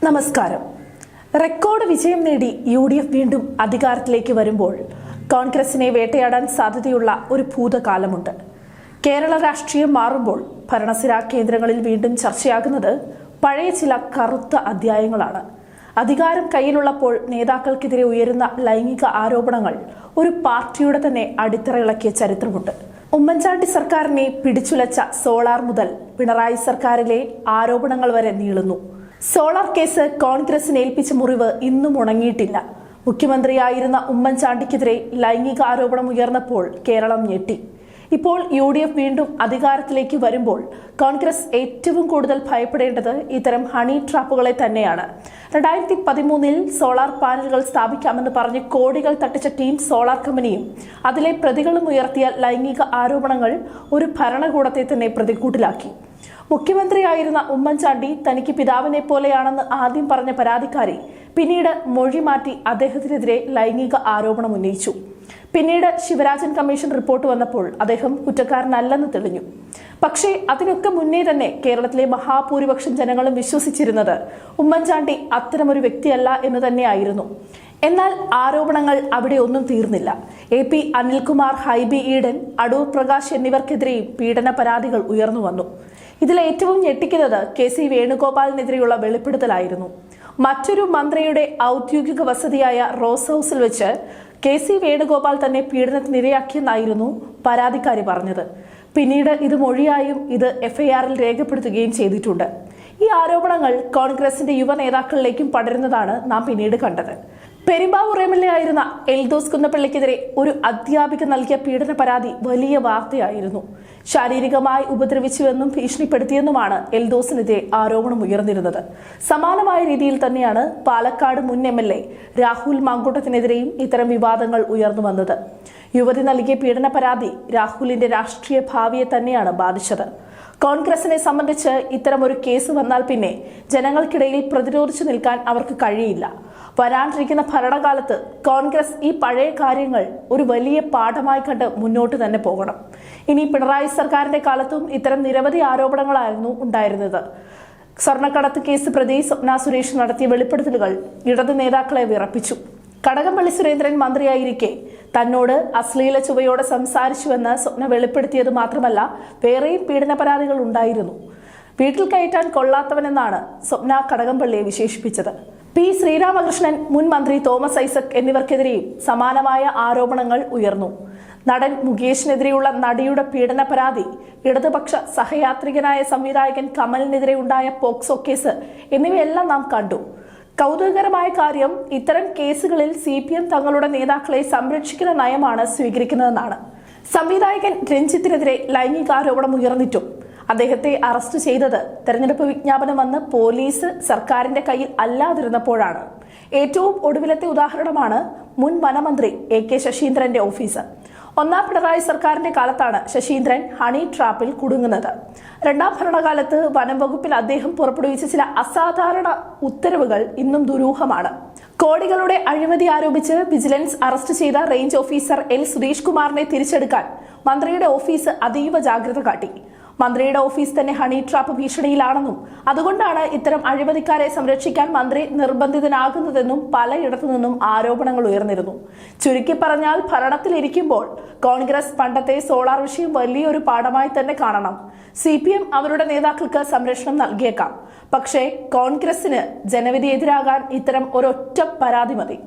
നമസ്കാരം. റെക്കോർഡ് വിജയം നേടി UDF വീണ്ടും അധികാരത്തിലേക്ക് വരുമ്പോൾ കോൺഗ്രസിനെ വേട്ടയാടാൻ സാധ്യതയുള്ള ഒരു ഭൂതകാലമുണ്ട്. കേരള രാഷ്ട്രീയം മാറുമ്പോൾ ഭരണസിരാ കേന്ദ്രങ്ങളിൽ വീണ്ടും ചർച്ചയാകുന്നത് പഴയ ചില കറുത്ത അധ്യായങ്ങളാണ്. അധികാരം കയ്യിലുള്ളപ്പോൾ നേതാക്കൾക്കെതിരെ ഉയരുന്ന ലൈംഗിക ആരോപണങ്ങൾ ഒരു പാർട്ടിയുടെ തന്നെ അടിത്തറ ഇളക്കിയ ചരിത്രമുണ്ട്. ഉമ്മൻചാണ്ടി സർക്കാരിനെ പിടിച്ചുലച്ച സോളാർ മുതൽ പിണറായി സർക്കാരിലെ ആരോപണങ്ങൾ വരെ നീളുന്നു. സോളാർ കേസ് കോൺഗ്രസിന് ഏൽപ്പിച്ച മുറിവ് ഇന്നും ഉണങ്ങിയിട്ടില്ല. മുഖ്യമന്ത്രിയായിരുന്ന ഉമ്മൻചാണ്ടിക്കെതിരെ ലൈംഗിക ആരോപണം ഉയർന്നപ്പോൾ കേരളം ഞെട്ടി. ഇപ്പോൾ UDF വീണ്ടും അധികാരത്തിലേക്ക് വരുമ്പോൾ കോൺഗ്രസ് ഏറ്റവും കൂടുതൽ ഭയപ്പെടേണ്ടത് ഇത്തരം ഹണി ട്രാപ്പുകളെ തന്നെയാണ്. 2013 സോളാർ പാനലുകൾ സ്ഥാപിക്കാമെന്ന് പറഞ്ഞ് കോടികൾ തട്ടിച്ച ടീം സോളാർ കമ്പനിയും അതിലെ പ്രതികളും ഉയർത്തിയ ലൈംഗിക ആരോപണങ്ങൾ ഒരു ഭരണകൂടത്തെ തന്നെ പ്രതികൂട്ടിലാക്കി. മുഖ്യമന്ത്രിയായിരുന്ന ഉമ്മൻചാണ്ടി തനിക്ക് പിതാവിനെ പോലെയാണെന്ന് ആദ്യം പറഞ്ഞ പരാതിക്കാരി പിന്നീട് മൊഴി മാറ്റി അദ്ദേഹത്തിനെതിരെ ലൈംഗിക ആരോപണം ഉന്നയിച്ചു. പിന്നീട് ശിവരാജൻ കമ്മീഷൻ റിപ്പോർട്ട് വന്നപ്പോൾ അദ്ദേഹം കുറ്റക്കാരനല്ലെന്ന് തെളിഞ്ഞു. പക്ഷേ അതിനൊക്കെ മുന്നേ തന്നെ കേരളത്തിലെ മഹാഭൂരിപക്ഷം ജനങ്ങളും വിശ്വസിച്ചിരുന്നത് ഉമ്മൻചാണ്ടി അത്തരമൊരു വ്യക്തിയല്ല എന്ന് തന്നെയായിരുന്നു. എന്നാൽ ആരോപണങ്ങൾ അവിടെ ഒന്നും തീർന്നില്ല. AP അനിൽകുമാർ, ഹൈബി ഈഡൻ, അടൂർ പ്രകാശ് എന്നിവർക്കെതിരെയും പീഡന പരാതികൾ ഉയർന്നു വന്നു. ഇതിൽ ഏറ്റവും ഞെട്ടിക്കുന്നത് KC വേണുഗോപാലിനെതിരെയുള്ള വെളിപ്പെടുത്തലായിരുന്നു. മറ്റൊരു മന്ത്രിയുടെ ഔദ്യോഗിക വസതിയായ റോസ് ഹൌസിൽ വെച്ച് KC വേണുഗോപാൽ തന്നെ പീഡനത്തിനിരയാക്കിയെന്നായിരുന്നു പരാതിക്കാരി പറഞ്ഞത്. പിന്നീട് ഇത് മൊഴിയായും ഇത് FIR-ൽ രേഖപ്പെടുത്തുകയും ചെയ്തിട്ടുണ്ട്. ഈ ആരോപണങ്ങൾ കോൺഗ്രസിന്റെ യുവ നേതാക്കളിലേക്കും പടരുന്നതാണ് നാം പിന്നീട് കണ്ടത്. പെരുമ്പാവൂർ MLA ആയിരുന്ന എൽദോസ് കുന്നപ്പള്ളിക്കെതിരെ ഒരു അധ്യാപിക നൽകിയ പീഡന പരാതി വലിയ വാർത്തയായിരുന്നു. ശാരീരികമായി ഉപദ്രവിച്ചുവെന്നും ഭീഷണിപ്പെടുത്തിയെന്നുമാണ് എൽദോസിനെതിരെ ആരോപണം ഉയർന്നിരുന്നത്. സമാനമായ രീതിയിൽ തന്നെയാണ് പാലക്കാട് മുൻ MLA രാഹുൽ മാങ്കൂട്ടത്തിനെതിരെയും ഇത്തരം വിവാദങ്ങൾ ഉയർന്നു വന്നത്. യുവതി നൽകിയ പീഡന പരാതി രാഹുലിന്റെ രാഷ്ട്രീയ ഭാവിയെ തന്നെയാണ് ബാധിച്ചത്. കോൺഗ്രസിനെ സംബന്ധിച്ച് ഇത്തരം ഒരു കേസ് വന്നാൽ പിന്നെ ജനങ്ങൾക്കിടയിൽ പ്രതിരോധിച്ചു നിൽക്കാൻ അവർക്ക് കഴിയില്ല. വരാനിരിക്കുന്ന ഭരണകാലത്ത് കോൺഗ്രസ് ഈ പഴയ കാര്യങ്ങൾ ഒരു വലിയ പാഠമായി കണ്ട് മുന്നോട്ട് തന്നെ പോകണം. ഇനി പിണറായി സർക്കാരിന്റെ കാലത്തും ഇത്തരം നിരവധി ആരോപണങ്ങളായിരുന്നു ഉണ്ടായിരുന്നത്. സ്വർണ്ണക്കടത്ത് കേസ് പ്രതി സ്വപ്ന സുരേഷ് നടത്തിയ വെളിപ്പെടുത്തലുകൾ ഇടതു നേതാക്കളെ വിറപ്പിച്ചു. കടകംപള്ളി സുരേന്ദ്രൻ മന്ത്രിയായിരിക്കെ തന്നോട് അശ്ലീല ചുവയോടെ സംസാരിച്ചുവെന്ന് സ്വപ്ന വെളിപ്പെടുത്തിയത് മാത്രമല്ല, വേറെയും പീഡന പരാതികൾ ഉണ്ടായിരുന്നു. വീട്ടിൽ കയറ്റാൻ കൊള്ളാത്തവനെന്നാണ് സ്വപ്ന കടകംപള്ളിയെ വിശേഷിപ്പിച്ചത്. P. ശ്രീരാമകൃഷ്ണൻ, മുൻ മന്ത്രി തോമസ് ഐസക് എന്നിവർക്കെതിരെയും സമാനമായ ആരോപണങ്ങൾ ഉയർന്നു. നടൻ മുകേഷിനെതിരെയുള്ള നടിയുടെ പീഡന പരാതി, ഇടതുപക്ഷ സഹയാത്രികനായ സംവിധായകൻ കമലിനെതിരെ ഉണ്ടായ പോക്സോ കേസ് എന്നിവയെല്ലാം നാം കണ്ടു. കൗതുകകരമായ കാര്യം, ഇത്തരം കേസുകളിൽ CPM തങ്ങളുടെ നേതാക്കളെ സംരക്ഷിക്കുന്ന നയമാണ് സ്വീകരിക്കുന്നതെന്നാണ്. സംവിധായകൻ രഞ്ജിത്തിനെതിരെ ലൈംഗികാരോപണം ഉയർന്നിട്ടും അദ്ദേഹത്തെ അറസ്റ്റ് ചെയ്തത് തെരഞ്ഞെടുപ്പ് വിജ്ഞാപനം വന്ന് പോലീസ് സർക്കാരിന്റെ കയ്യിൽ അല്ലാതിരുന്നപ്പോഴാണ്. ഏറ്റവും ഒടുവിലത്തെ ഉദാഹരണമാണ് മുൻ വനമന്ത്രി AK ശശീന്ദ്രന്റെ ഓഫീസ്. ഒന്നാം പിണറായി സർക്കാരിന്റെ കാലത്താണ് ശശീന്ദ്രൻ ഹണി ട്രാപ്പിൽ കുടുങ്ങുന്നത്. രണ്ടാം ഭരണകാലത്ത് വനം വകുപ്പിൽ അദ്ദേഹം പുറപ്പെടുവിച്ച ചില അസാധാരണ ഉത്തരവുകൾ ഇന്നും ദുരൂഹമാണ്. കോടികളുടെ അഴിമതി ആരോപിച്ച് വിജിലൻസ് അറസ്റ്റ് ചെയ്ത റേഞ്ച് ഓഫീസർ L. സുധീഷ് കുമാറിനെ തിരിച്ചെടുക്കാൻ മന്ത്രിയുടെ ഓഫീസ് അതീവ ജാഗ്രത കാട്ടി. മന്ത്രിയുടെ ഓഫീസ് തന്നെ ഹണി ട്രാപ്പ് ഭീഷണിയിലാണെന്നും അതുകൊണ്ടാണ് ഇത്തരം അഴിമതിക്കാരെ സംരക്ഷിക്കാൻ മന്ത്രി നിർബന്ധിതനാകുന്നതെന്നും പലയിടത്തു നിന്നും ആരോപണങ്ങൾ ഉയർന്നിരുന്നു. ചുരുക്കി പറഞ്ഞാൽ, ഭരണത്തിലിരിക്കുമ്പോൾ കോൺഗ്രസ് പണ്ടത്തെ സോളാർ വിഷയം വലിയൊരു പാഠമായി തന്നെ കാണണം. CPM അവരുടെ നേതാക്കൾക്ക് സംരക്ഷണം നൽകിയേക്കാം. പക്ഷേ കോൺഗ്രസിന് ജനവിധി എതിരാകാൻ ഇത്തരം ഒരൊറ്റ പരാതി മതി.